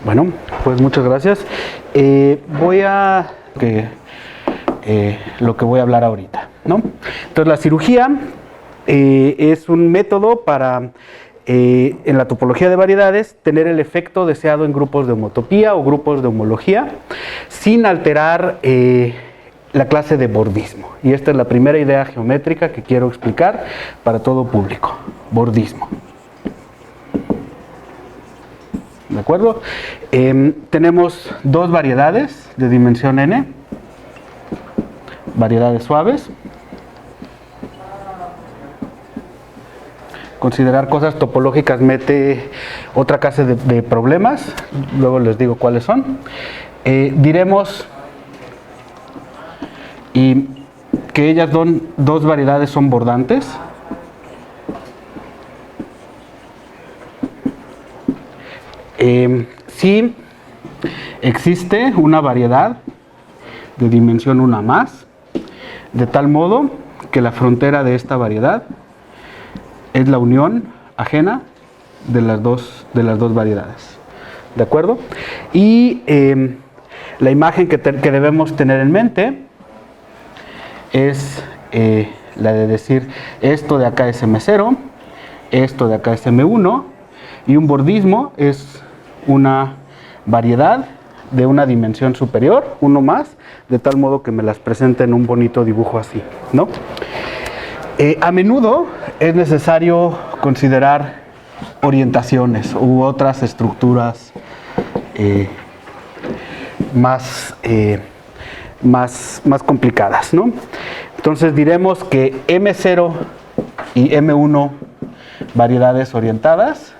Bueno, pues muchas gracias. Voy a... lo que voy a hablar ahorita, ¿no? Entonces, la cirugía es un método para, en la topología de variedades, tener el efecto deseado en grupos de homotopía o grupos de homología, sin alterar la clase de bordismo. Y esta es la primera idea geométrica que quiero explicar para todo público: bordismo. ¿De acuerdo? Tenemos dos variedades de dimensión n, variedades suaves. Considerar cosas topológicas mete otra clase de problemas, luego les digo cuáles son. Diremos que ellas dos variedades son bordantes. Si existe una variedad de dimensión 1 más, de tal modo que la frontera de esta variedad es la unión ajena de las dos variedades. ¿De acuerdo? Y la imagen que debemos tener en mente es la de decir: esto de acá es M0, esto de acá es M1, y un bordismo es una variedad de una dimensión superior, 1 más, de tal modo que me las presente en un bonito dibujo así, ¿no? A menudo es necesario considerar orientaciones u otras estructuras más complicadas, ¿no? Entonces diremos que M0 y M1, variedades orientadas,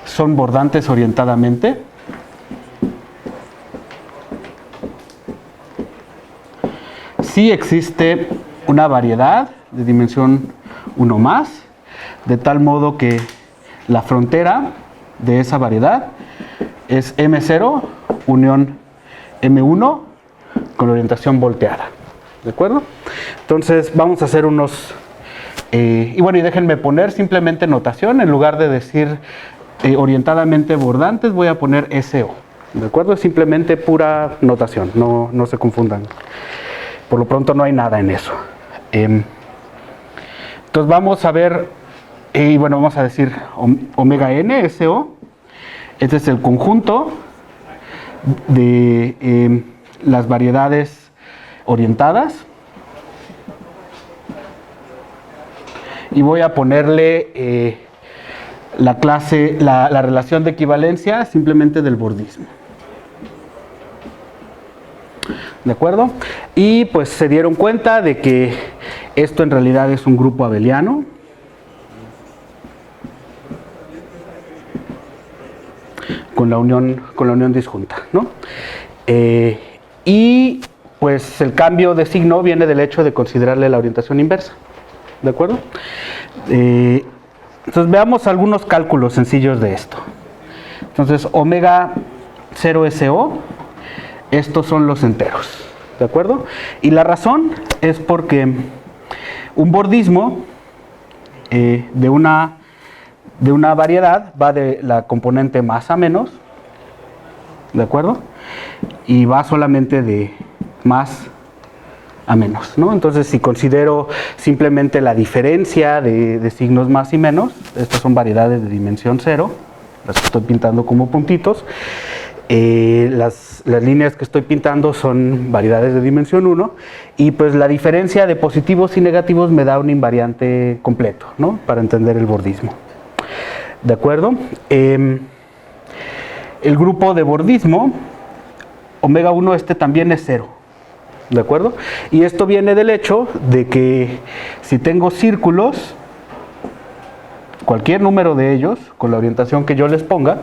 son bordantes orientadamente. Si existe una variedad de dimensión 1 más, de tal modo que la frontera de esa variedad es M0 unión M1 con orientación volteada. ¿De acuerdo? Entonces vamos a hacer unos... y déjenme poner simplemente notación. En lugar de decir orientadamente bordantes, voy a poner SO. ¿De acuerdo? Es simplemente pura notación, no se confundan. Por lo pronto no hay nada en eso. Entonces vamos a ver, vamos a decir omega n, SO. Este es el conjunto de las variedades orientadas. Y voy a ponerle la relación de equivalencia simplemente del bordismo. ¿De acuerdo? Y pues se dieron cuenta de que esto en realidad es un grupo abeliano. Con la unión disjunta, ¿no? Y pues el cambio de signo viene del hecho de considerarle la orientación inversa. ¿De acuerdo? Entonces veamos algunos cálculos sencillos de esto. Entonces omega 0 SO, estos son los enteros. ¿De acuerdo? Y la razón es porque un bordismo de una variedad va de la componente más a menos, ¿de acuerdo? Y va solamente de más a menos, ¿no? Entonces, si considero simplemente la diferencia de signos más y menos, estas son variedades de dimensión 0, las que estoy pintando como puntitos. Las líneas que estoy pintando son variedades de dimensión 1, y pues la diferencia de positivos y negativos me da un invariante completo, ¿no? Para entender el bordismo. ¿De acuerdo? El grupo de bordismo, omega 1, también es 0. ¿De acuerdo? Y esto viene del hecho de que si tengo círculos, cualquier número de ellos, con la orientación que yo les ponga,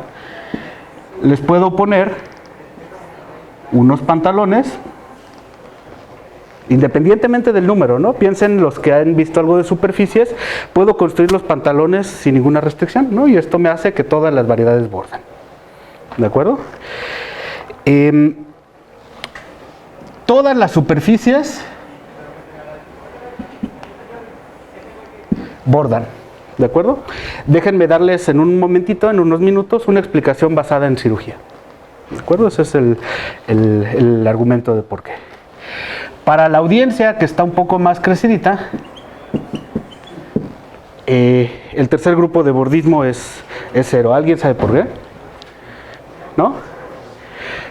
les puedo poner unos pantalones, independientemente del número, ¿no? Piensen los que han visto algo de superficies, puedo construir los pantalones sin ninguna restricción, ¿no? Y esto me hace que todas las variedades bordan. ¿De acuerdo? Todas las superficies bordan. ¿De acuerdo? Déjenme darles en un momentito, en unos minutos, una explicación basada en cirugía. ¿De acuerdo? Ese es el argumento de por qué. Para la audiencia que está un poco más crecidita, el tercer grupo de bordismo es 0. ¿Alguien sabe por qué? ¿No?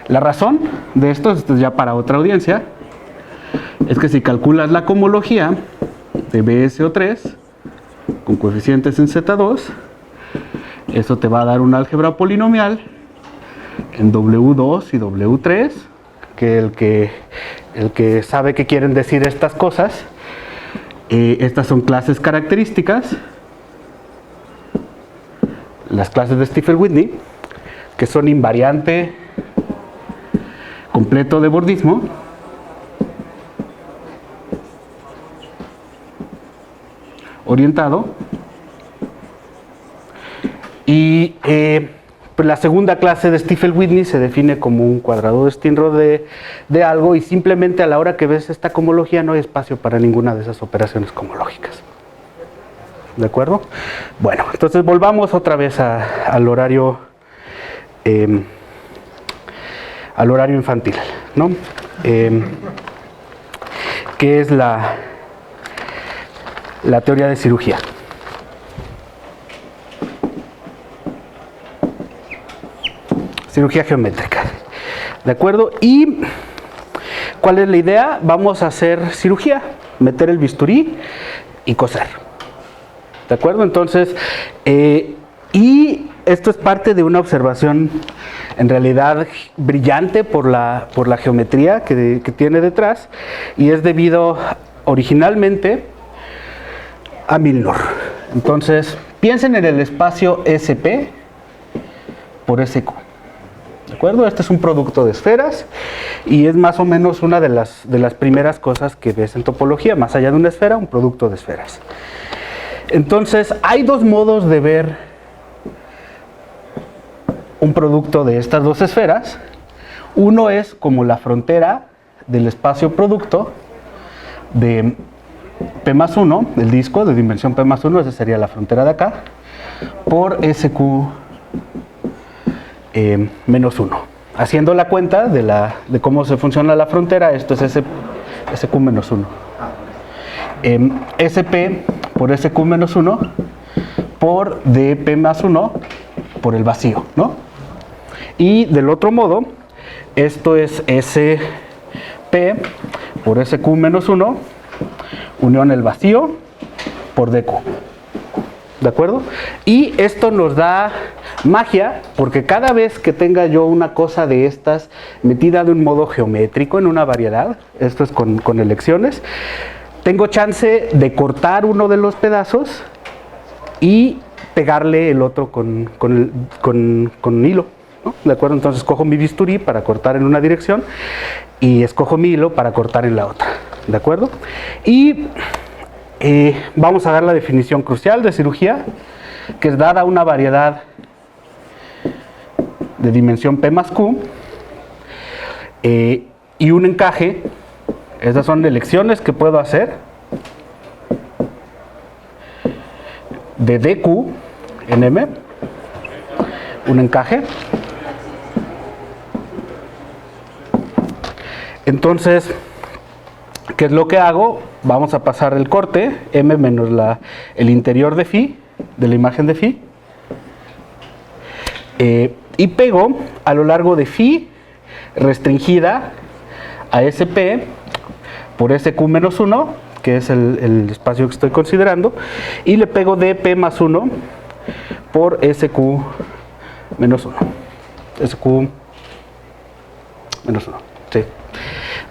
La razón de esto es ya para otra audiencia. Es que si calculas la cohomología de BSO3 con coeficientes en Z2, eso te va a dar un álgebra polinomial en W2 y W3, que el que sabe qué quieren decir estas cosas, estas son clases características, las clases de Stiefel-Whitney, que son invariante completo de bordismo, orientado, y pues la segunda clase de Stiefel-Whitney se define como un cuadrado de Steenrod de algo, y simplemente a la hora que ves esta cohomología no hay espacio para ninguna de esas operaciones cohomológicas. ¿De acuerdo? Bueno, entonces volvamos otra vez al horario infantil, ¿no? Que es la teoría de cirugía. Cirugía geométrica. ¿De acuerdo? ¿Y cuál es la idea? Vamos a hacer cirugía, meter el bisturí y coser. ¿De acuerdo? Entonces, y esto es parte de una observación en realidad brillante por la geometría que tiene detrás, y es debido originalmente a Milnor. Entonces, piensen en el espacio SP por SQ. ¿De acuerdo? Este es un producto de esferas y es más o menos una de las primeras cosas que ves en topología, más allá de una esfera, un producto de esferas. Entonces, hay dos modos de ver un producto de estas dos esferas. Uno es como la frontera del espacio producto de P más 1, el disco de dimensión P más 1, esa sería la frontera de acá, por SQ menos 1. Haciendo la cuenta de cómo se funciona la frontera, esto es SQ menos 1. SP por SQ menos 1 por dP más 1 por el vacío, ¿no? Y del otro modo, esto es SP por SQ menos 1 unión el vacío por DQ. ¿De acuerdo? Y esto nos da magia, porque cada vez que tenga yo una cosa de estas metida de un modo geométrico en una variedad, esto es con elecciones, tengo chance de cortar uno de los pedazos y pegarle el otro con hilo, ¿no? ¿De acuerdo? Entonces cojo mi bisturí para cortar en una dirección y escojo mi hilo para cortar en la otra. ¿De acuerdo? Y vamos a dar la definición crucial de cirugía, que es dada una variedad de dimensión P más Q y un encaje. Estas son elecciones que puedo hacer de DQ en M, un encaje. Entonces, ¿qué es lo que hago? Vamos a pasar el corte, M menos el interior de phi, de la imagen de phi, y pego a lo largo de phi restringida a SP por SQ menos 1, que es el espacio que estoy considerando, y le pego dP más 1 por SQ menos 1. SQ menos 1, sí.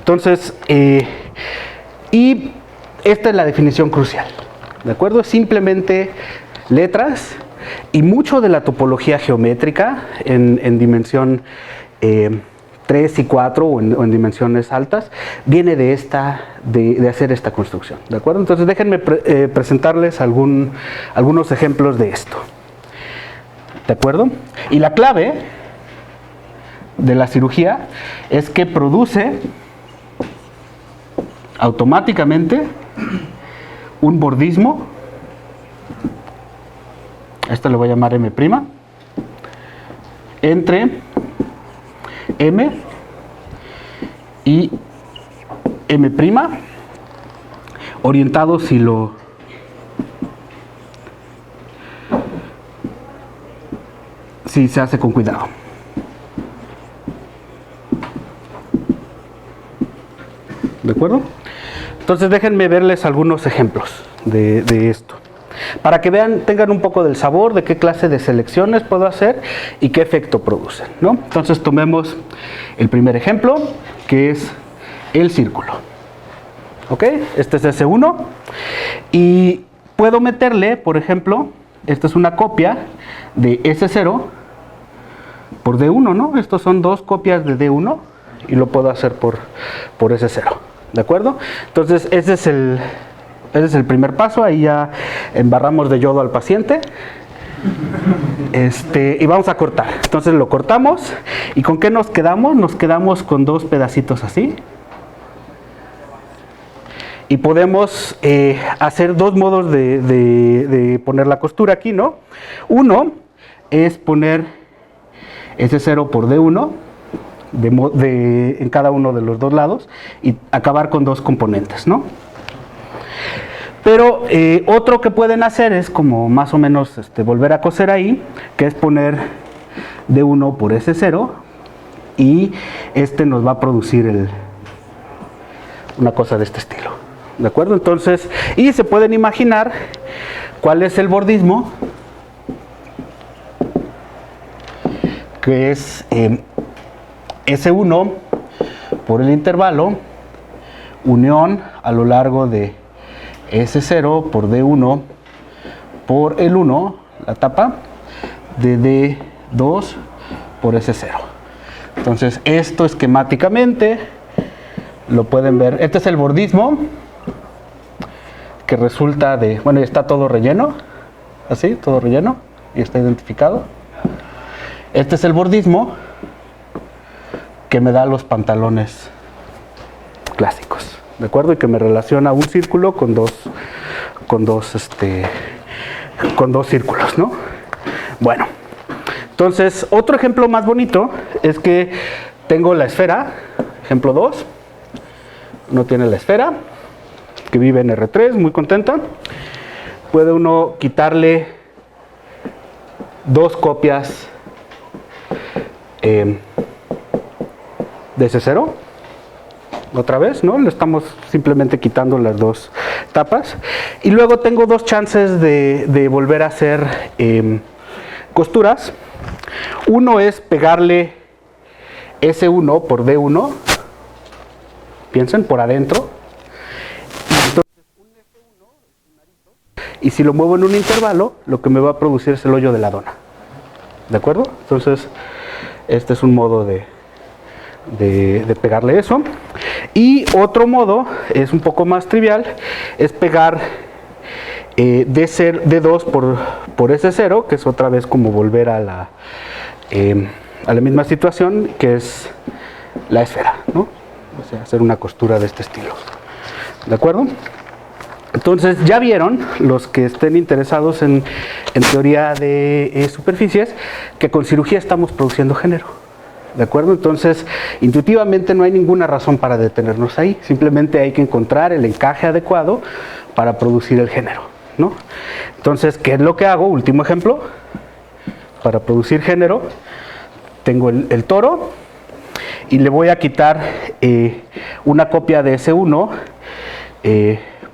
Entonces, y esta es la definición crucial, ¿de acuerdo? Simplemente letras, y mucho de la topología geométrica en dimensión 3 y 4 o en dimensiones altas viene de hacer esta construcción, ¿de acuerdo? Entonces déjenme presentarles algunos ejemplos de esto, ¿de acuerdo? Y la clave de la cirugía es que produce automáticamente un bordismo esta le voy a llamar M', entre M y M', orientado si se hace con cuidado. ¿De acuerdo? Entonces déjenme verles algunos ejemplos de esto, para que vean, tengan un poco del sabor de qué clase de selecciones puedo hacer y qué efecto producen, ¿no? Entonces tomemos el primer ejemplo, que es el círculo. ¿Ok? Este es S1 y puedo meterle, por ejemplo, esta es una copia de S0 por D1, ¿no? Estos son dos copias de D1 y lo puedo hacer por S0, ¿de acuerdo? Entonces ese es el primer paso, ahí ya embarramos de yodo al paciente. Y vamos a cortar. Entonces lo cortamos y ¿con qué nos quedamos? Nos quedamos con dos pedacitos así. Y podemos hacer dos modos de poner la costura aquí, ¿no? Uno es poner S0 por D1 en cada uno de los dos lados y acabar con dos componentes, ¿no? Pero otro que pueden hacer es como más o menos volver a coser ahí, que es poner D1 por S0 y nos va a producir una cosa de este estilo. ¿De acuerdo? Entonces, y se pueden imaginar cuál es el bordismo, que es S1 por el intervalo, unión a lo largo de S0 por D1 por el 1, la tapa, de D2 por S0. Entonces, esto esquemáticamente lo pueden ver. Este es el bordismo, que resulta de, bueno, está todo relleno, así, todo relleno, y está identificado. Este es el bordismo que me da los pantalones clásicos, ¿de acuerdo? Y que me relaciona un círculo con dos círculos, ¿no? Bueno, entonces, otro ejemplo más bonito es que tengo la esfera, ejemplo 2, uno tiene la esfera, que vive en R3, muy contenta. Puede uno quitarle dos copias de S0, otra vez, ¿no? Le estamos simplemente quitando las dos tapas. Y luego tengo dos chances de volver a hacer costuras. Uno es pegarle S1 por D1, piensen, por adentro. Y si lo muevo en un intervalo, lo que me va a producir es el hoyo de la dona. ¿De acuerdo? Entonces, este es un modo de pegarle eso. Y otro modo, es un poco más trivial, es pegar D2 por S0, que es otra vez como volver a la misma situación, que es la esfera, ¿no? O sea, hacer una costura de este estilo. ¿De acuerdo? Entonces, ya vieron, los que estén interesados en teoría de superficies, que con cirugía estamos produciendo género. ¿De acuerdo? Entonces, intuitivamente no hay ninguna razón para detenernos ahí. Simplemente hay que encontrar el encaje adecuado para producir el género, ¿no? Entonces, ¿qué es lo que hago? Último ejemplo. Para producir género, tengo el toro y le voy a quitar una copia de S1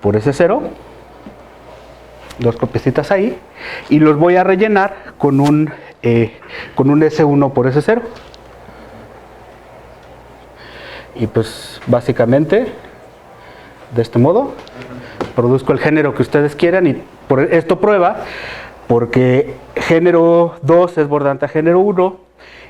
por S0, dos copiecitas ahí, y los voy a rellenar con un S1 por S0. Y pues básicamente de este modo produzco el género que ustedes quieran, y esto prueba porque género 2 es bordante a género 1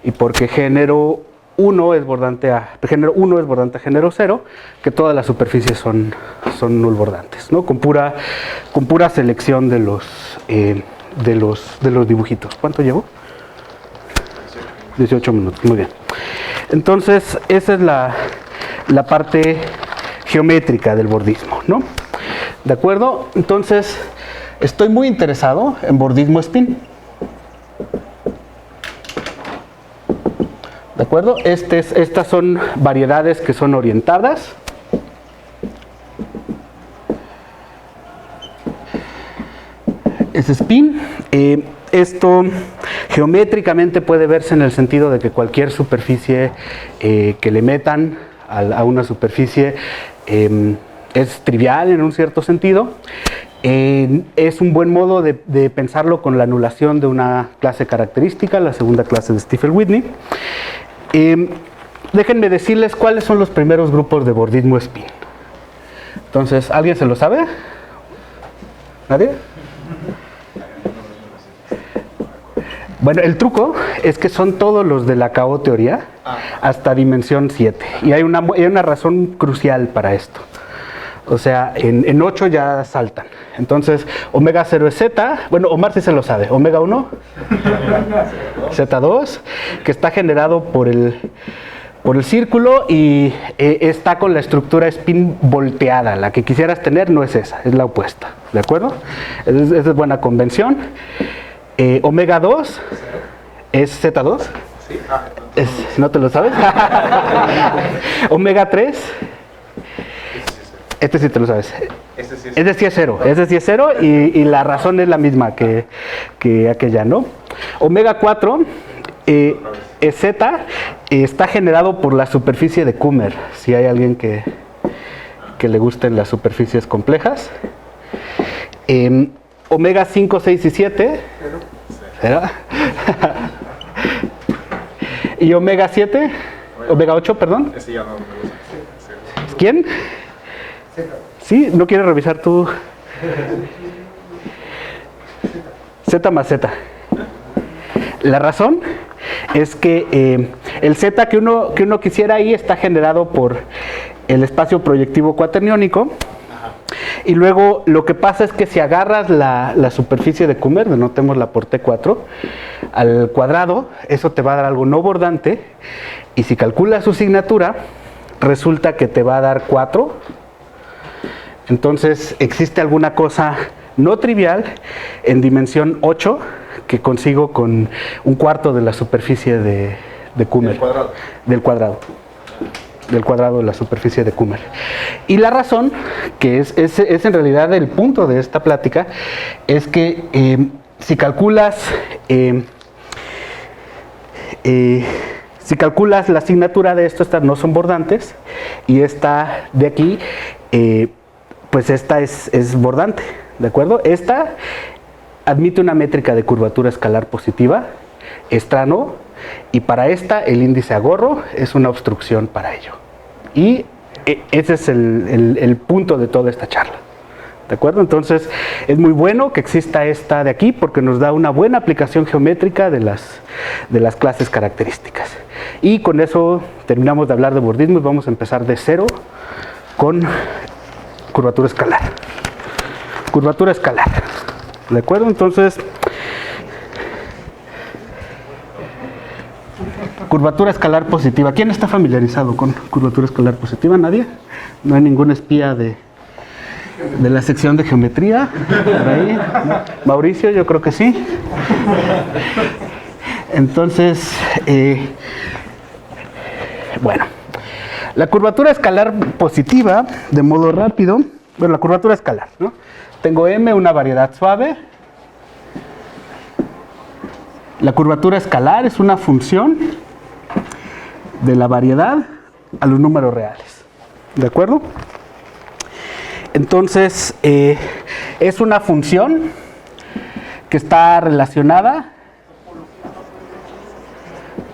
y porque género 1 es bordante a género 0, que todas las superficies son null bordantes, ¿no? Con pura selección de los dibujitos. ¿Cuánto llevo? 18 minutos, muy bien. Entonces, esa es la parte geométrica del bordismo, ¿no? ¿De acuerdo? Entonces, estoy muy interesado en bordismo spin. ¿De acuerdo? Estas son variedades que son orientadas. Es spin. Esto geométricamente puede verse en el sentido de que cualquier superficie que le metan a una superficie es trivial en un cierto sentido. Es un buen modo de pensarlo con la anulación de una clase característica, la segunda clase de Stiefel-Whitney. Déjenme decirles cuáles son los primeros grupos de bordismo spin. Entonces, ¿alguien se lo sabe? ¿Nadie? Bueno, el truco es que son todos los de la KO teoría hasta dimensión 7. Y hay una razón crucial para esto. O sea, en 8 ya saltan. Entonces, omega 0 es Z. Bueno, Omar sí se lo sabe. Omega 1, Z2, que está generado por el círculo y está con la estructura spin volteada. La que quisieras tener no es esa, es la opuesta. ¿De acuerdo? Esa es buena convención. Omega 2 es Z2. Sí. ¿No te lo sabes? Omega 3. Este sí te lo sabes. Este sí es 0. Este sí es 0 y la razón es la misma que aquella, ¿no? Omega 4 es Z. Está generado por la superficie de Kummer. Si hay alguien que le gusten las superficies complejas. Omega 5, 6 y 7. 0. Y omega 7. Omega 8, perdón. Ese ya no me gusta. ¿Quién? ¿Sí? ¿No quieres revisar tú? Z más Z. La razón es que el Z que uno quisiera ahí está generado por el espacio proyectivo cuaterniónico. Y luego lo que pasa es que si agarras la superficie de Kummer, denotémosla por T4, al cuadrado, eso te va a dar algo no bordante. Y si calculas su signatura, resulta que te va a dar 4. Entonces existe alguna cosa no trivial en dimensión 8 que consigo con un cuarto de la superficie de Kummer. Del cuadrado de la superficie de Kummer. Y la razón, que es en realidad el punto de esta plática, es que si calculas la asignatura de esto, estas no son bordantes, y esta de aquí, pues esta es bordante, ¿de acuerdo? Esta admite una métrica de curvatura escalar positiva, esta no, y para esta el índice a gorro es una obstrucción para ello. Y ese es el punto de toda esta charla. ¿De acuerdo? Entonces es muy bueno que exista esta de aquí porque nos da una buena aplicación geométrica de las clases características. Y con eso terminamos de hablar de bordismo y vamos a empezar de cero con curvatura escalar. Curvatura escalar. ¿De acuerdo? Entonces, curvatura escalar positiva. ¿Quién está familiarizado con curvatura escalar positiva? ¿Nadie? ¿No hay ningún espía de la sección de geometría por ahí? Mauricio, yo creo que sí. Entonces, bueno, la curvatura escalar positiva, de modo rápido, bueno, la curvatura escalar, ¿no? Tengo M, una variedad suave. La curvatura escalar es una función de la variedad a los números reales. ¿De acuerdo? Entonces, es una función que está relacionada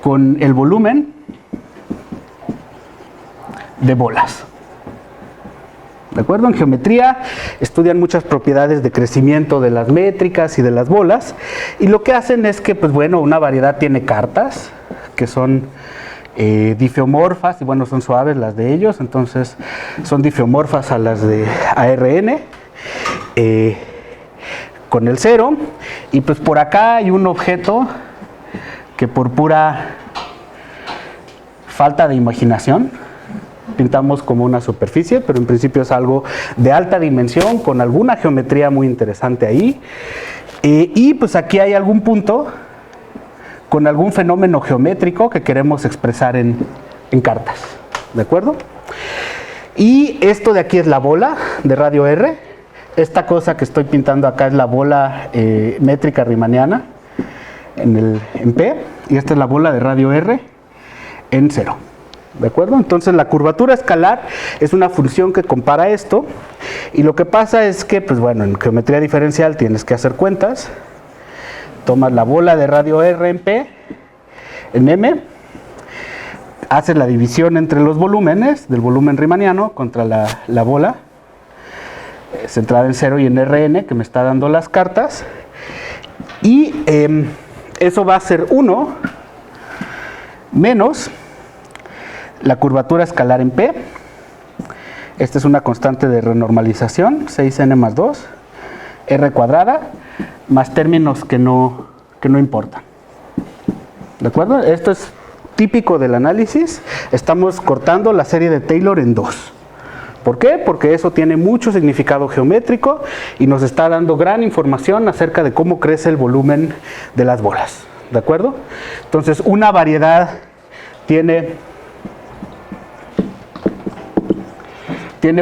con el volumen de bolas. ¿De acuerdo? En geometría estudian muchas propiedades de crecimiento de las métricas y de las bolas, y lo que hacen es que, pues bueno, una variedad tiene cartas que son difeomorfas, y bueno, son suaves las de ellos, entonces son difeomorfas a las de ARN con el 0, y pues por acá hay un objeto que por pura falta de imaginación pintamos como una superficie, pero en principio es algo de alta dimensión con alguna geometría muy interesante ahí, y pues aquí hay algún punto con algún fenómeno geométrico que queremos expresar en cartas, ¿de acuerdo? Y esto de aquí es la bola de radio R. Esta cosa que estoy pintando acá es la bola métrica riemanniana en P, y esta es la bola de radio R en 0. ¿De acuerdo? Entonces la curvatura escalar es una función que compara esto, y lo que pasa es que, pues bueno, en geometría diferencial tienes que hacer cuentas. Tomas la bola de radio R en P, en M, haces la división entre los volúmenes del volumen riemanniano contra la bola centrada en 0 y en Rn, que me está dando las cartas, y eso va a ser 1 menos la curvatura escalar en P. Esta es una constante de renormalización, 6n más 2, r cuadrada, más términos que no importan. ¿De acuerdo? Esto es típico del análisis. Estamos cortando la serie de Taylor en 2. ¿Por qué? Porque eso tiene mucho significado geométrico y nos está dando gran información acerca de cómo crece el volumen de las bolas. ¿De acuerdo? Entonces, una variedad tiene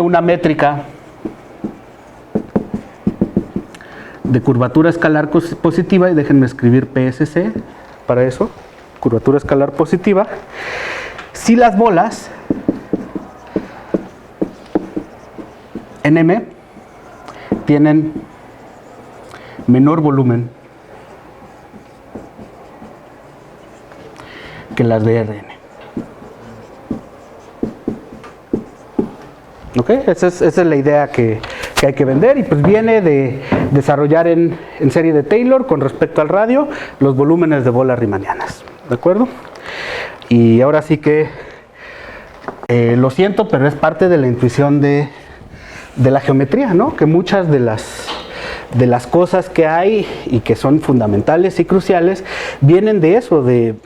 una métrica de curvatura escalar positiva, y déjenme escribir PSC para eso, curvatura escalar positiva, si las bolas en M tienen menor volumen que las de Rn. ¿Ok? Esa es la idea que hay que vender, y pues viene de desarrollar en serie de Taylor con respecto al radio los volúmenes de bolas riemannianas. ¿De acuerdo? Y ahora sí que lo siento, pero es parte de la intuición de la geometría, ¿no? Que muchas de las cosas que hay y que son fundamentales y cruciales vienen de eso, de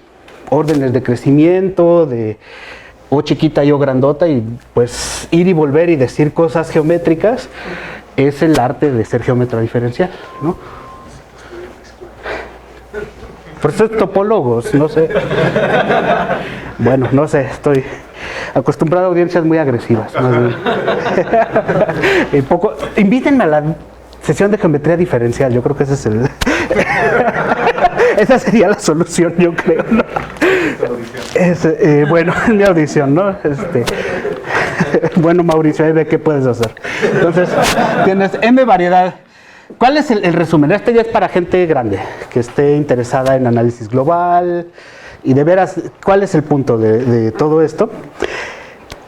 órdenes de crecimiento, de O chiquita y O grandota, y pues ir y volver y decir cosas geométricas es el arte de ser geómetra diferencial, ¿no? Por eso es topólogos, no sé. Bueno, no sé, estoy acostumbrado a audiencias muy agresivas. Invítenme a la sesión de geometría diferencial, yo creo que ese es esa sería la solución, yo creo, ¿no? Bueno, en mi audición, ¿no? Bueno, Mauricio, ahí ve qué puedes hacer. Entonces, tienes M variedad. ¿Cuál es el resumen? Este ya es para gente grande, que esté interesada en análisis global, y de veras, ¿cuál es el punto de todo esto?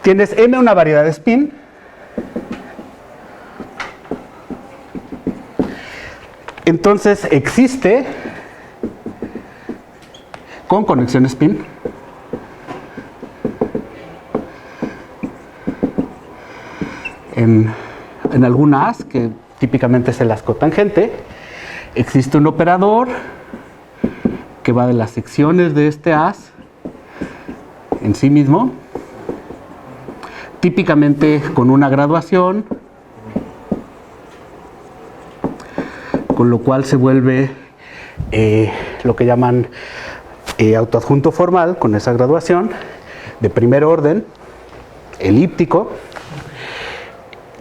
Tienes M una variedad de spin, entonces existe con conexión spin en alguna as, que típicamente es el as cotangente. Existe un operador que va de las secciones de este as en sí mismo, típicamente con una graduación, con lo cual se vuelve lo que llaman autoadjunto formal, con esa graduación de primer orden, elíptico,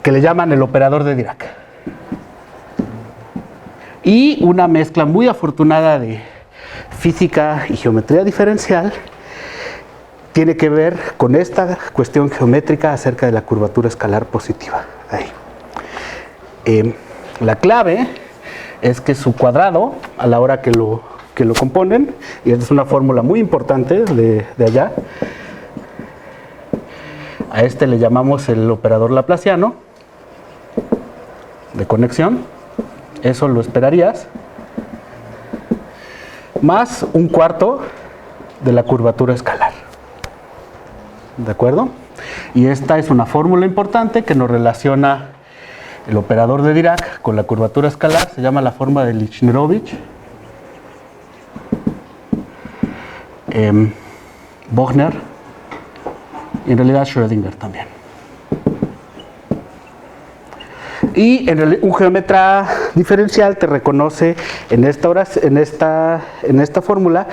que le llaman el operador de Dirac. Y una mezcla muy afortunada de física y geometría diferencial tiene que ver con esta cuestión geométrica acerca de la curvatura escalar positiva. Ahí. La clave es que su cuadrado, a la hora que lo componen, y esta es una fórmula muy importante de allá, a este le llamamos el operador laplaciano de conexión, eso lo esperarías, más un cuarto de la curvatura escalar. ¿De acuerdo? Y esta es una fórmula importante que nos relaciona el operador de Dirac con la curvatura escalar, se llama la forma de Lichnerovich, Bochner, y en realidad Schrödinger también. Y un geómetra diferencial te reconoce en esta fórmula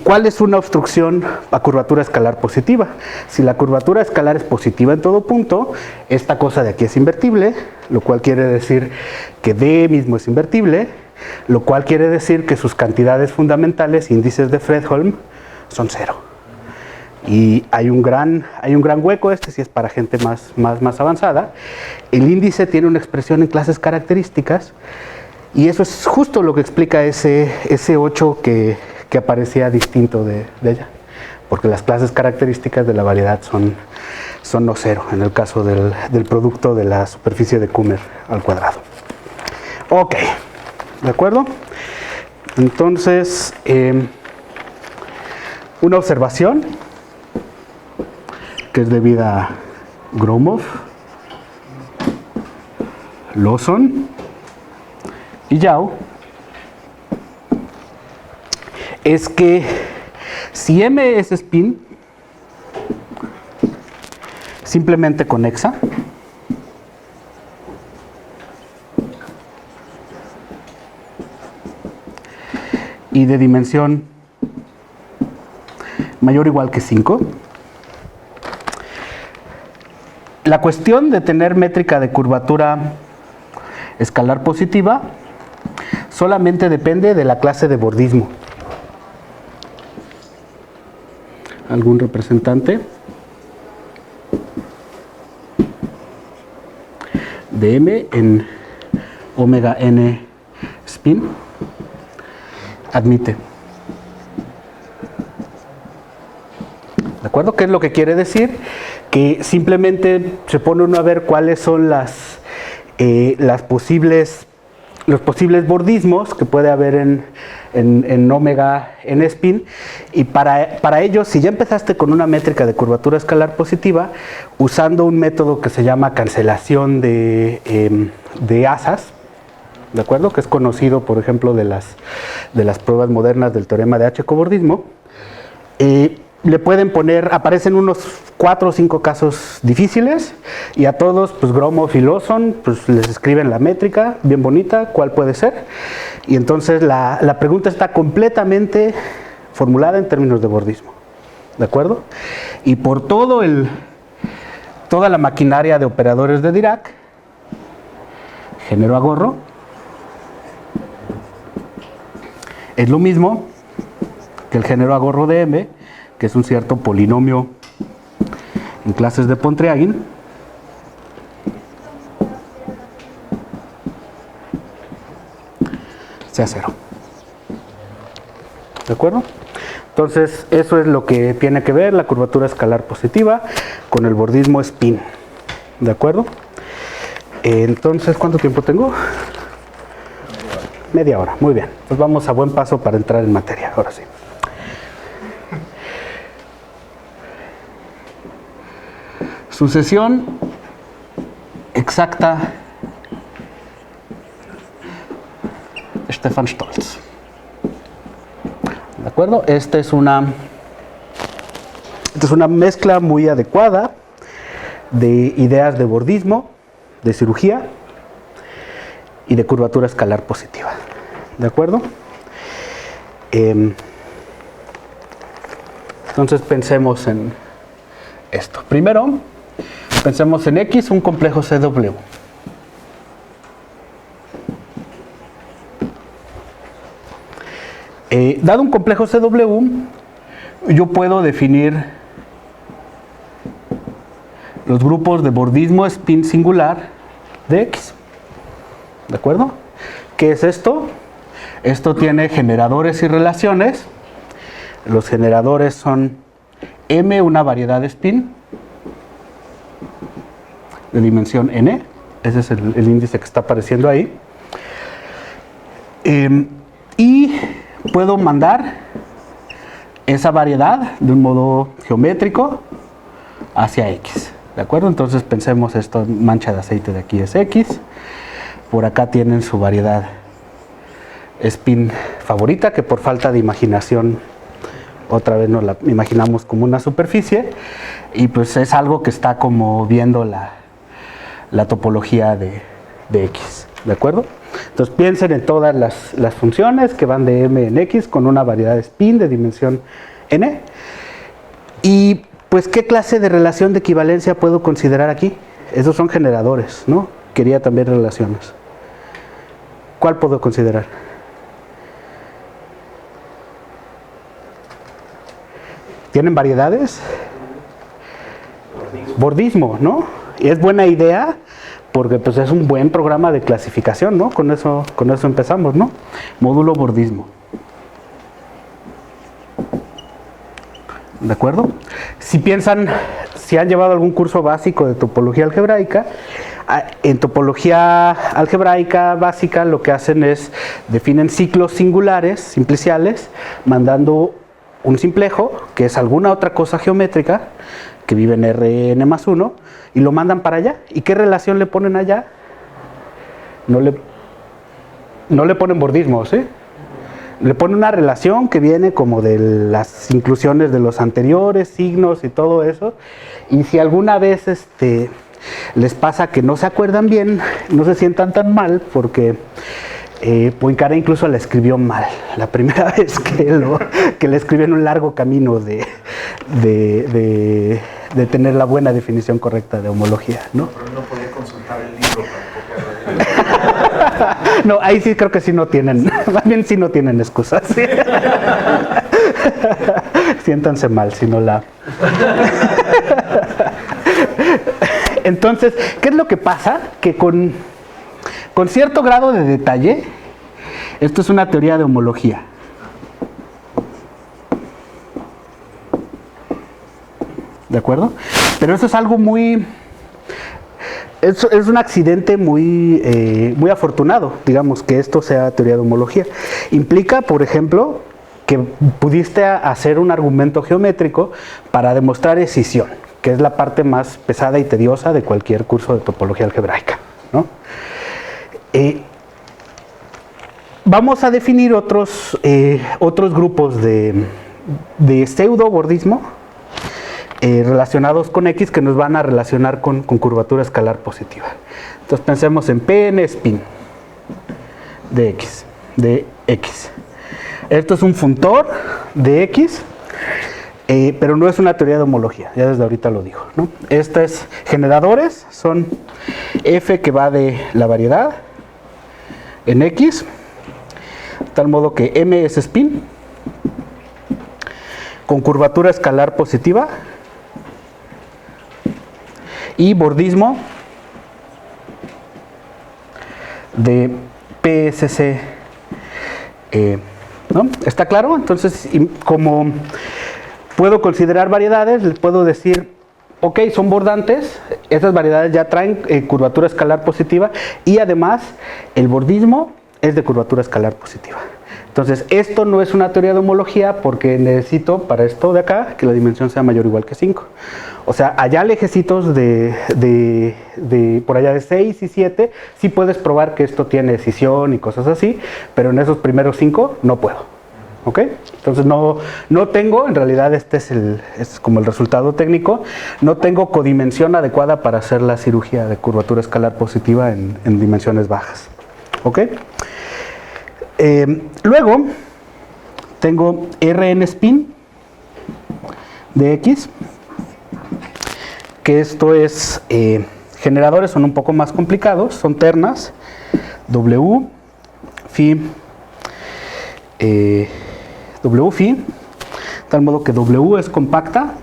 cuál es una obstrucción a curvatura escalar positiva. Si la curvatura escalar es positiva en todo punto, esta cosa de aquí es invertible, lo cual quiere decir que D mismo es invertible, lo cual quiere decir que sus cantidades fundamentales, índices de Fredholm, son 0. Y hay un gran hueco, este sí es para gente más avanzada. El índice tiene una expresión en clases características, y eso es justo lo que explica ese 8 que aparecía distinto de ella, porque las clases características de la variedad son no 0, en el caso del producto de la superficie de Kummer al cuadrado. Ok, ¿de acuerdo? Entonces, una observación que es debida a Gromov, Lawson y Yau, es que si M es spin, simplemente conexa, y de dimensión mayor o igual que 5, la cuestión de tener métrica de curvatura escalar positiva solamente depende de la clase de bordismo. ¿Algún representante de M en omega n spin admite? ¿De acuerdo? ¿Qué es lo que quiere decir? Que simplemente se pone uno a ver cuáles son los posibles bordismos que puede haber en omega n spin, y para ello, si ya empezaste con una métrica de curvatura escalar positiva, usando un método que se llama cancelación de asas, ¿de acuerdo? Que es conocido, por ejemplo, de las pruebas modernas del teorema de H cobordismo, le pueden poner, aparecen unos 4 o 5 casos difíciles, y a todos, pues Gromov y Lawson, pues les escriben la métrica bien bonita, cuál puede ser, y entonces la pregunta está completamente formulada en términos de bordismo, ¿de acuerdo? Y por toda la maquinaria de operadores de Dirac, género a gorro, es lo mismo que el género a gorro de M, que es un cierto polinomio en clases de Pontryagin, sea 0. ¿De acuerdo? Entonces, eso es lo que tiene que ver la curvatura escalar positiva con el bordismo spin. ¿De acuerdo? Entonces, ¿cuánto tiempo tengo? Media hora. Muy bien. Pues vamos a buen paso para entrar en materia. Ahora sí. Sucesión exacta Stefan Stolz. ¿De acuerdo? Esta es una mezcla muy adecuada de ideas de bordismo, de cirugía y de curvatura escalar positiva. ¿De acuerdo? Entonces pensemos en esto. Primero, pensemos en X, un complejo CW. Dado un complejo CW, yo puedo definir los grupos de bordismo spin singular de X. ¿De acuerdo? ¿Qué es esto? Esto tiene generadores y relaciones. Los generadores son M, una variedad de spin de dimensión n. Ese es el índice que está apareciendo ahí. Y puedo mandar esa variedad de un modo geométrico hacia X. ¿De acuerdo? Entonces pensemos esto, mancha de aceite de aquí es X. Por acá tienen su variedad spin favorita, que por falta de imaginación otra vez nos la imaginamos como una superficie, y pues es algo que está como viendo la topología de X. ¿De acuerdo? Entonces piensen en todas las funciones que van de m en x con una variedad de spin de dimensión n. Y pues, ¿qué clase de relación de equivalencia puedo considerar aquí? Esos son generadores, ¿no? Quería también relaciones. ¿Cuál puedo considerar? ¿Tienen variedades? Bordismo, ¿no? Y es buena idea porque pues es un buen programa de clasificación, ¿no? Con eso empezamos, ¿no? Módulo bordismo. ¿De acuerdo? Si piensan, si han llevado algún curso básico de topología algebraica, en topología algebraica básica lo que hacen es definen ciclos singulares, simpliciales, mandando un simplejo, que es alguna otra cosa geométrica, que vive en Rn más 1, y lo mandan para allá. ¿Y qué relación le ponen allá? No le ponen bordismo, ¿sí? Le ponen una relación que viene como de las inclusiones de los anteriores, signos y todo eso. Y si alguna vez les pasa que no se acuerdan bien, no se sientan tan mal, porque Poincaré incluso la escribió mal la primera vez que le escribió en un largo camino de tener la buena definición correcta de homología, ¿no? Pero no podía consultar el libro para copiarlo. No, ahí sí creo que sí no tienen, más bien sí no tienen excusas. ¿Sí? Siéntanse mal si no la... Entonces, ¿qué es lo que pasa? Que con cierto grado de detalle, esto es una teoría de homología. ¿De acuerdo? Pero eso es algo muy... Es un accidente muy afortunado, digamos, que esto sea teoría de homología. Implica, por ejemplo, que pudiste hacer un argumento geométrico para demostrar escisión, que es la parte más pesada y tediosa de cualquier curso de topología algebraica, ¿no? Vamos a definir otros grupos de pseudo-bordismo relacionados con X, que nos van a relacionar con curvatura escalar positiva. Entonces pensemos en Pn spin de X. Esto es un funtor de X, pero no es una teoría de homología, ya desde ahorita lo digo, ¿no? Estos generadores son F que va de la variedad en X, de tal modo que M es spin, con curvatura escalar positiva, y bordismo de PSC, ¿no? ¿Está claro? Entonces, como puedo considerar variedades, les puedo decir, ok, son bordantes, estas variedades ya traen curvatura escalar positiva, y además el bordismo es de curvatura escalar positiva. Entonces, esto no es una teoría de homología porque necesito para esto de acá que la dimensión sea mayor o igual que 5. O sea, allá lejecitos por allá de 6 y 7, sí puedes probar que esto tiene escisión y cosas así, pero en esos primeros 5 no puedo. ¿Ok? Entonces no tengo, en realidad este es como el resultado técnico, no tengo codimensión adecuada para hacer la cirugía de curvatura escalar positiva en dimensiones bajas. ¿Ok? Luego tengo Rn spin de X, que esto es, generadores son un poco más complicados, son ternas, W, phi, tal modo que W es compacta,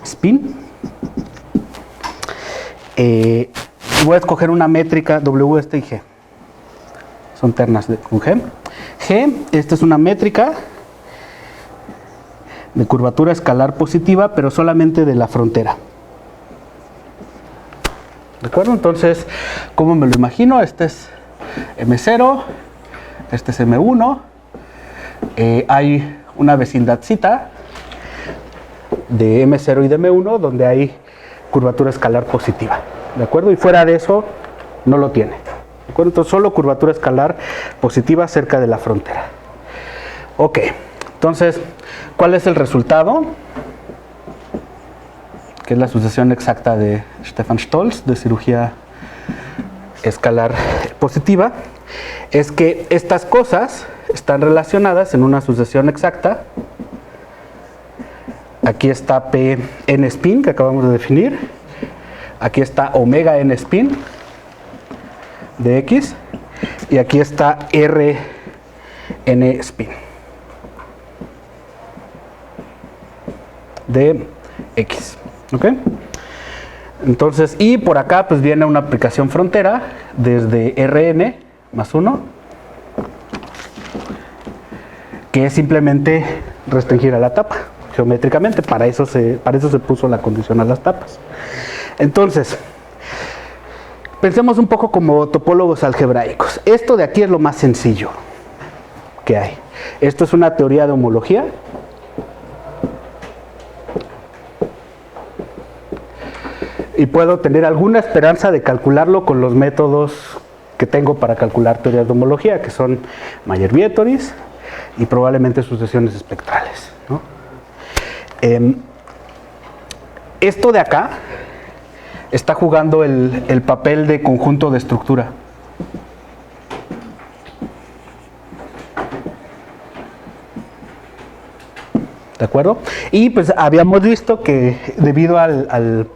spin, voy a escoger una métrica W, y G, son ternas con G. G, esta es una métrica de curvatura escalar positiva, pero solamente de la frontera. ¿De acuerdo? Entonces, ¿cómo me lo imagino? Este es M0, este es M1, hay una vecindadcita de M0 y de M1 donde hay curvatura escalar positiva. ¿De acuerdo? Y fuera de eso, no lo tiene. ¿De acuerdo? Entonces, solo curvatura escalar positiva cerca de la frontera. Ok, entonces, ¿cuál es el resultado? Que es la sucesión exacta de Stefan Stolz, de cirugía escalar positiva, es que estas cosas están relacionadas en una sucesión exacta. Aquí está P n spin que acabamos de definir. Aquí está omega n spin de X. Y aquí está R n spin de X. ¿Ok? Entonces, y por acá pues viene una aplicación frontera desde Rn más 1, que es simplemente restringir a la tapa geométricamente. Para eso se puso la condición a las tapas. Entonces, pensemos un poco como topólogos algebraicos. Esto de aquí es lo más sencillo que hay. Esto es una teoría de homología. Y puedo tener alguna esperanza de calcularlo con los métodos que tengo para calcular teorías de homología, que son Mayer-Vietoris y probablemente sucesiones espectrales, ¿no? Esto de acá está jugando el papel de conjunto de estructura. ¿De acuerdo? Y pues habíamos visto que debido al